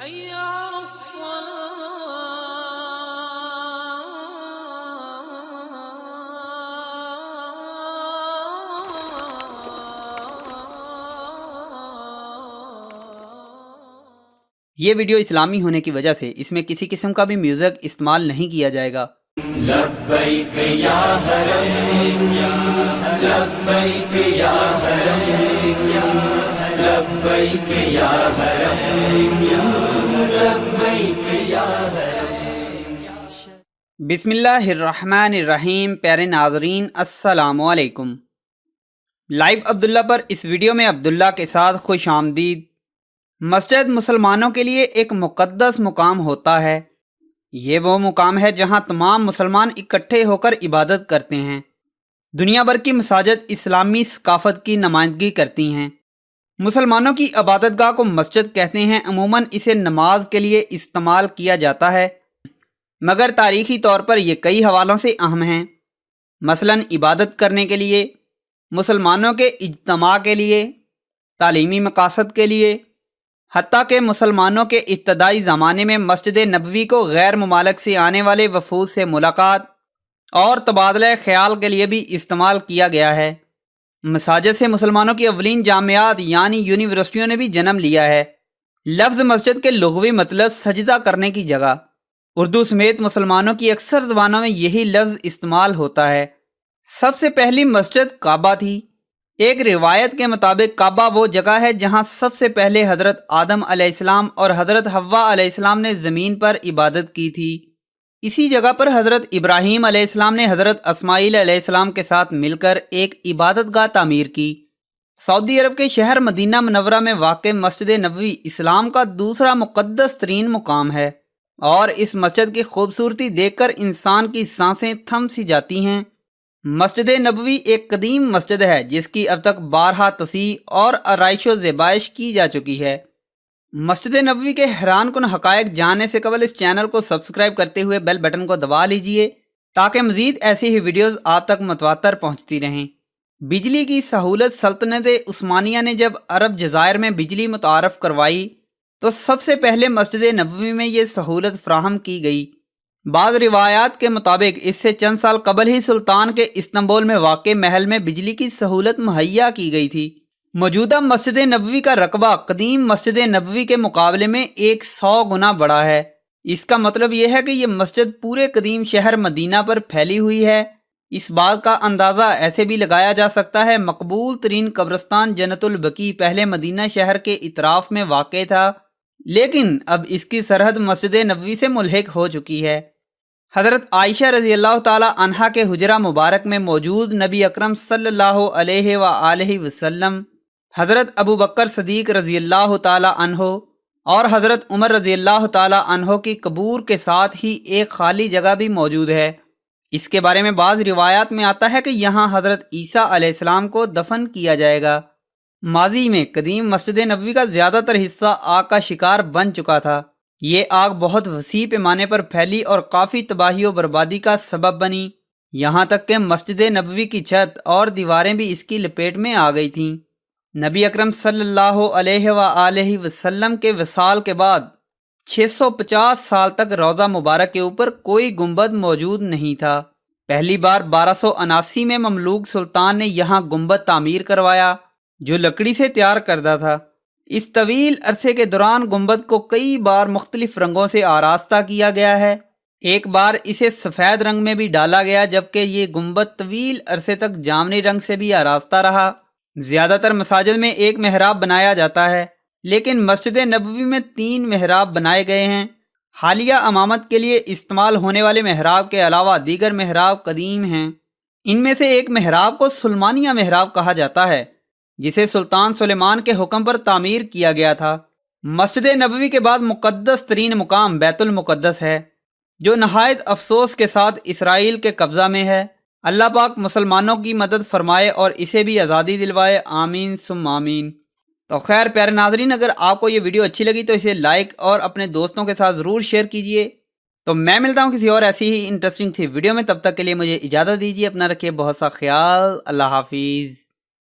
حي على الصلاة. یہ ویڈیو اسلامی ہونے کی وجہ سے اس میں کسی قسم کا بھی میوزک استعمال نہیں کیا جائے گا۔ لبیک یا حرم لبیک یا حرم لبیک یا حرم لبیک یا حرم۔ بسم اللہ الرحمن الرحیم۔ پیارے ناظرین السلام علیکم۔ لائیو عبداللہ پر اس ویڈیو میں عبداللہ کے ساتھ خوش آمدید۔ مسجد مسلمانوں کے لیے ایک مقدس مقام ہوتا ہے۔ یہ وہ مقام ہے جہاں تمام مسلمان اکٹھے ہو کر عبادت کرتے ہیں۔ دنیا بھر کی مساجد اسلامی ثقافت کی نمائندگی کرتی ہیں۔ مسلمانوں کی عبادت گاہ کو مسجد کہتے ہیں۔ عموماً اسے نماز کے لیے استعمال کیا جاتا ہے، مگر تاریخی طور پر یہ کئی حوالوں سے اہم ہیں۔ مثلاً عبادت کرنے کے لیے، مسلمانوں کے اجتماع کے لیے، تعلیمی مقاصد کے لیے، حتیٰ کہ مسلمانوں کے ابتدائی زمانے میں مسجد نبوی کو غیر ممالک سے آنے والے وفود سے ملاقات اور تبادلہ خیال کے لیے بھی استعمال کیا گیا ہے۔ مساجد سے مسلمانوں کی اولین جامعات یعنی یونیورسٹیوں نے بھی جنم لیا ہے۔ لفظ مسجد کے لغوی مطلب سجدہ کرنے کی جگہ۔ اردو سمیت مسلمانوں کی اکثر زبانوں میں یہی لفظ استعمال ہوتا ہے۔ سب سے پہلی مسجد کعبہ تھی۔ ایک روایت کے مطابق کعبہ وہ جگہ ہے جہاں سب سے پہلے حضرت آدم علیہ السلام اور حضرت حوا علیہ السلام نے زمین پر عبادت کی تھی۔ اسی جگہ پر حضرت ابراہیم علیہ السلام نے حضرت اسماعیل علیہ السلام کے ساتھ مل کر ایک عبادت گاہ تعمیر کی۔ سعودی عرب کے شہر مدینہ منورہ میں واقع مسجد نبوی اسلام کا دوسرا مقدس ترین مقام ہے، اور اس مسجد کی خوبصورتی دیکھ کر انسان کی سانسیں تھم سی جاتی ہیں۔ مسجد نبوی ایک قدیم مسجد ہے جس کی اب تک بارہا تصحیح اور آرائش و زیبائش کی جا چکی ہے۔ مسجد نبوی کے حیران کن حقائق جاننے سے قبل اس چینل کو سبسکرائب کرتے ہوئے بیل بٹن کو دبا لیجئے تاکہ مزید ایسی ہی ویڈیوز آپ تک متواتر پہنچتی رہیں۔ بجلی کی سہولت سلطنت عثمانیہ نے جب عرب جزائر میں بجلی متعارف کروائی تو سب سے پہلے مسجد نبوی میں یہ سہولت فراہم کی گئی۔ بعض روایات کے مطابق اس سے چند سال قبل ہی سلطان کے استنبول میں واقع محل میں بجلی کی سہولت مہیا کی گئی تھی۔ موجودہ مسجد نبوی کا رقبہ قدیم مسجد نبوی کے مقابلے میں 100 گنا بڑا ہے۔ اس کا مطلب یہ ہے کہ یہ مسجد پورے قدیم شہر مدینہ پر پھیلی ہوئی ہے۔ اس بات کا اندازہ ایسے بھی لگایا جا سکتا ہے مقبول ترین قبرستان جنت البقیع پہلے مدینہ شہر کے اطراف میں واقع تھا، لیکن اب اس کی سرحد مسجد نبوی سے ملحق ہو چکی ہے۔ حضرت عائشہ رضی اللہ تعالی عنہا کے حجرہ مبارک میں موجود نبی اکرم صلی اللہ علیہ وآلہ وسلم، حضرت ابو بکر صدیق رضی اللہ تعالی عنہ اور حضرت عمر رضی اللہ تعالی عنہ کی قبور کے ساتھ ہی ایک خالی جگہ بھی موجود ہے۔ اس کے بارے میں بعض روایات میں آتا ہے کہ یہاں حضرت عیسیٰ علیہ السلام کو دفن کیا جائے گا۔ ماضی میں قدیم مسجد نبوی کا زیادہ تر حصہ آگ کا شکار بن چکا تھا۔ یہ آگ بہت وسیع پیمانے پر پھیلی اور کافی تباہی و بربادی کا سبب بنی، یہاں تک کہ مسجد نبوی کی چھت اور دیواریں بھی اس کی لپیٹ میں آ گئی تھیں۔ نبی اکرم صلی اللہ علیہ وآلہ وسلم کے وصال کے بعد 650 سال تک روضہ مبارک کے اوپر کوئی گنبد موجود نہیں تھا۔ پہلی بار 1279 میں مملوک سلطان نے یہاں گنبد تعمیر کروایا جو لکڑی سے تیار کردہ تھا۔ اس طویل عرصے کے دوران گنبد کو کئی بار مختلف رنگوں سے آراستہ کیا گیا ہے۔ ایک بار اسے سفید رنگ میں بھی ڈالا گیا، جبکہ یہ گنبد طویل عرصے تک جامنی رنگ سے بھی آراستہ رہا۔ زیادہ تر مساجد میں ایک محراب بنایا جاتا ہے، لیکن مسجد نبوی میں 3 محراب بنائے گئے ہیں۔ حالیہ امامت کے لیے استعمال ہونے والے محراب کے علاوہ دیگر محراب قدیم ہیں۔ ان میں سے ایک محراب کو سلمانیہ محراب کہا جاتا ہے، جسے سلطان سلیمان کے حکم پر تعمیر کیا گیا تھا۔ مسجد نبوی کے بعد مقدس ترین مقام بیت المقدس ہے، جو نہایت افسوس کے ساتھ اسرائیل کے قبضہ میں ہے۔ اللہ پاک مسلمانوں کی مدد فرمائے اور اسے بھی آزادی دلوائے، آمین ثم آمین۔ تو خیر پیارے ناظرین، اگر آپ کو یہ ویڈیو اچھی لگی تو اسے لائک اور اپنے دوستوں کے ساتھ ضرور شیئر کیجئے۔ تو میں ملتا ہوں کسی اور ایسی ہی انٹرسٹنگ تھی ویڈیو میں، تب تک کے لیے مجھے اجازت دیجیے۔ اپنا رکھیے بہت سا خیال۔ اللہ حافظ۔